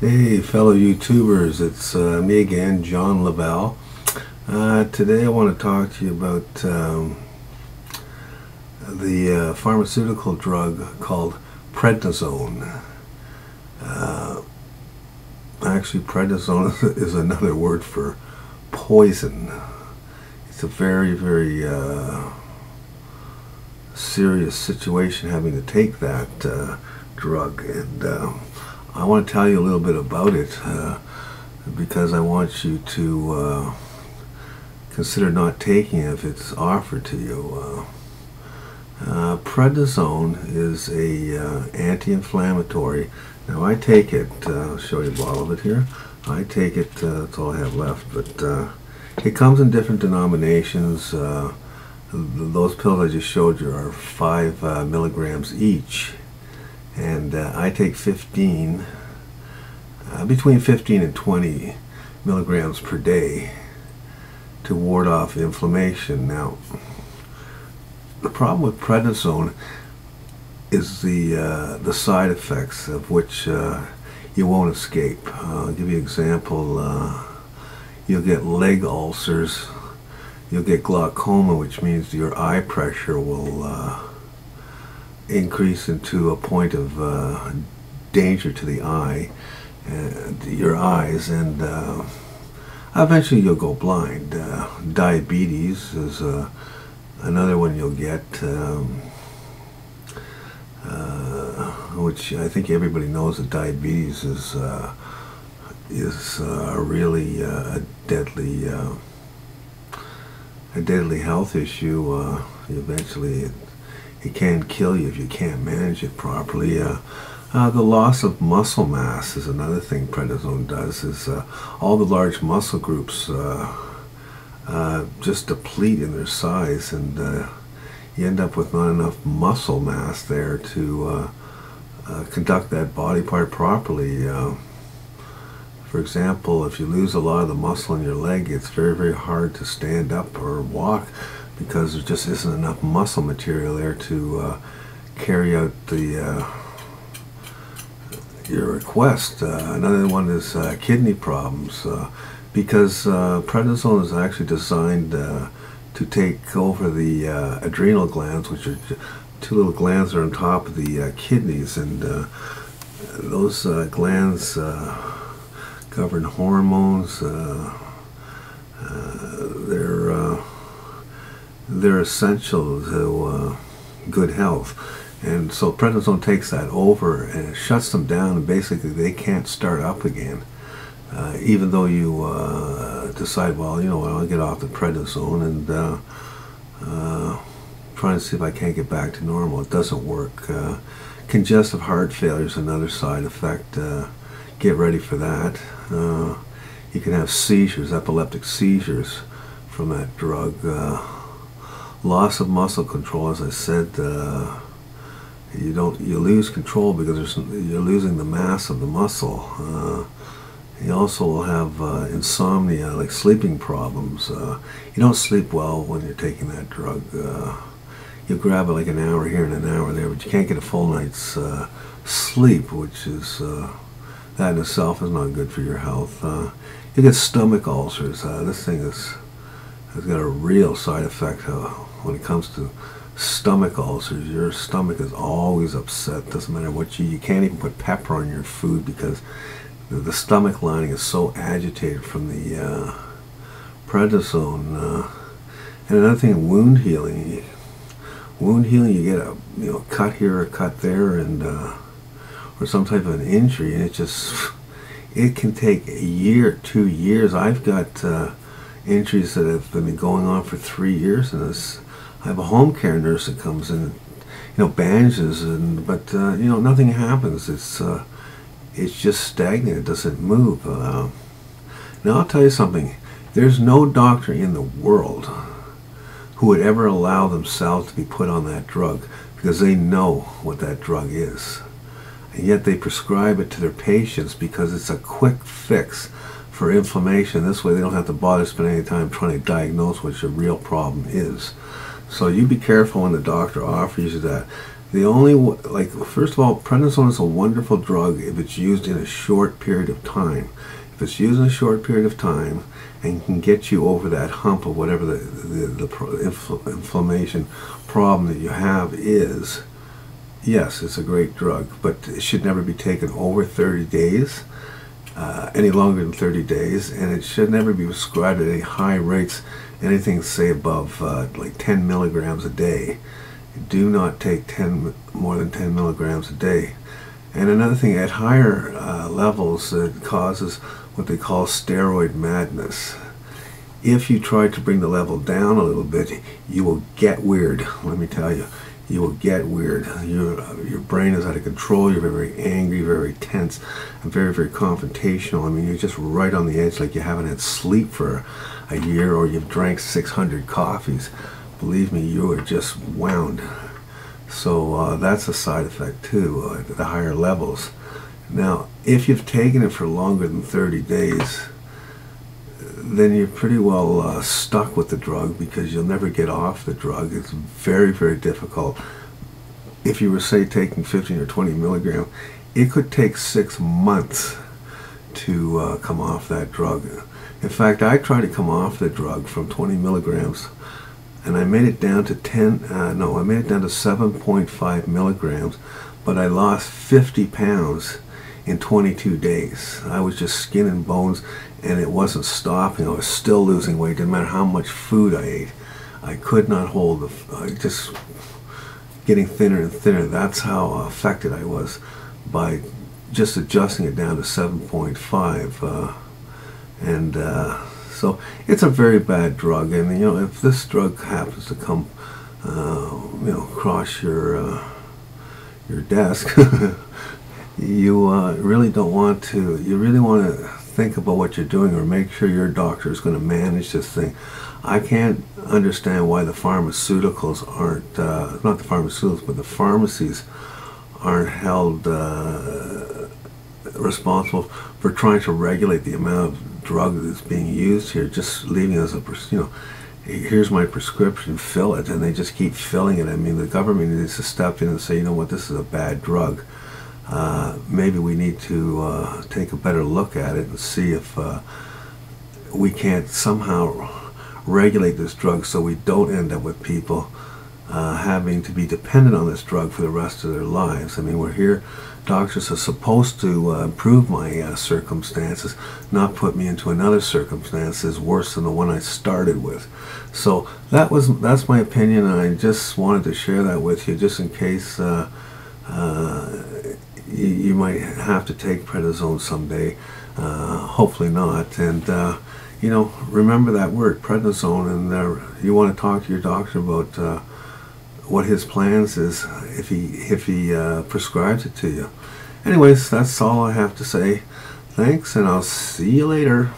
Hey fellow YouTubers, it's me again, John Lavelle. Today I want to talk to you about the pharmaceutical drug called Prednisone. Actually, Prednisone is another word for poison. It's a very, very serious situation having to take that drug, and I want to tell you a little bit about it because I want you to consider not taking it if it's offered to you. Prednisone is a anti-inflammatory. Now I take it, I'll show you a bottle of it here. I take it, that's all I have left, but it comes in different denominations. Those pills I just showed you are 5 milligrams each. And I take 15, between 15 and 20 milligrams per day to ward off inflammation. Now, the problem with prednisone is the side effects of which you won't escape. I'll give you an example. You'll get leg ulcers. You'll get glaucoma, which means your eye pressure will increase into a point of danger to the eye, your eyes, and eventually you'll go blind. Diabetes is another one you'll get, which I think everybody knows that diabetes is really a deadly health issue. Eventually it can kill you if you can't manage it properly. The loss of muscle mass is another thing prednisone does. Is all the large muscle groups just deplete in their size, and you end up with not enough muscle mass there to conduct that body part properly. For example, if you lose a lot of the muscle in your leg, it's very, very hard to stand up or walk, because there just isn't enough muscle material there to carry out your request. Another one is kidney problems, because prednisone is actually designed to take over the adrenal glands, which are two little glands that are on top of the kidneys, and those glands govern hormones. They're essential to good health, and so prednisone takes that over and it shuts them down, and basically they can't start up again. Even though you decide, well, you know what, I'll get off the prednisone and try and see if I can't get back to normal. It doesn't work. Congestive heart failure is another side effect. Get ready for that. You can have seizures, epileptic seizures from that drug. Loss of muscle control, as I said, you lose control because you're losing the mass of the muscle. You also will have insomnia, like sleeping problems. You don't sleep well when you're taking that drug. You grab it like an hour here and an hour there, but you can't get a full night's sleep, which is that in itself is not good for your health. You get stomach ulcers. This thing has got a real side effect when it comes to stomach ulcers. Your stomach is always upset. Doesn't matter what you can't even put pepper on your food because the stomach lining is so agitated from the prednisone. And another thing, wound healing. Wound healing, you get a cut here, a cut there, and or some type of an injury, and it can take a year, 2 years. I've got injuries that have been going on for 3 years, and I have a home care nurse that comes in, bandages, but nothing happens. It's just stagnant. It doesn't move. Now I'll tell you something. There's no doctor in the world who would ever allow themselves to be put on that drug, because they know what that drug is. And yet they prescribe it to their patients because it's a quick fix for inflammation. This way they don't have to bother spending any time trying to diagnose what your real problem is. So you be careful when the doctor offers you that. The only, like, first of all, prednisone is a wonderful drug if it's used in a short period of time. If it's used in a short period of time and can get you over that hump of whatever the inflammation problem that you have is, yes, it's a great drug, but it should never be taken over 30 days, any longer than 30 days, and it should never be prescribed at any high rates, anything say above like 10 milligrams a day. Do not take more than 10 milligrams a day. And another thing, at higher levels, it causes what they call steroid madness. If you try to bring the level down a little bit, you will get weird. Let me tell you, you will get weird. Your brain is out of control. You're very angry, very tense, and very, very confrontational. I mean, you're just right on the edge, like you haven't had sleep for a year, or you've drank 600 coffees. Believe me, you are just wound. So that's a side effect too, at the higher levels. Now, if you've taken it for longer than 30 days, then you're pretty well stuck with the drug, because you'll never get off the drug. It's very, very difficult. If you were, say, taking 15 or 20 milligrams, it could take 6 months to come off that drug. In fact, I tried to come off the drug from 20 milligrams, and I made it down to 7.5 milligrams, but I lost 50 pounds in 22 days. I was just skin and bones, and it wasn't stopping. I was still losing weight, didn't matter how much food I ate. I could not hold just getting thinner and thinner. That's how affected I was by just adjusting it down to 7.5. So it's a very bad drug, and if this drug happens to come, across your desk, you really don't want to. You really want to think about what you're doing, or make sure your doctor is going to manage this thing. I can't understand why the pharmaceuticals aren't, not the pharmaceuticals, but the pharmacies aren't held responsible for trying to regulate the amount of drug that's being used here, just leaving as a, here's my prescription, fill it, and they just keep filling it. I mean, the government needs to step in and say, you know what, this is a bad drug. Maybe we need to take a better look at it and see if we can't somehow regulate this drug, so we don't end up with people having to be dependent on this drug for the rest of their lives. I mean, we're here, doctors are supposed to improve my circumstances, not put me into another circumstances worse than the one I started with. So that's my opinion, and I just wanted to share that with you, just in case you might have to take prednisone someday. Hopefully not. And remember that word, prednisone, and you want to talk to your doctor about what his plans is if he prescribes it to you. Anyways, that's all I have to say. Thanks, and I'll see you later.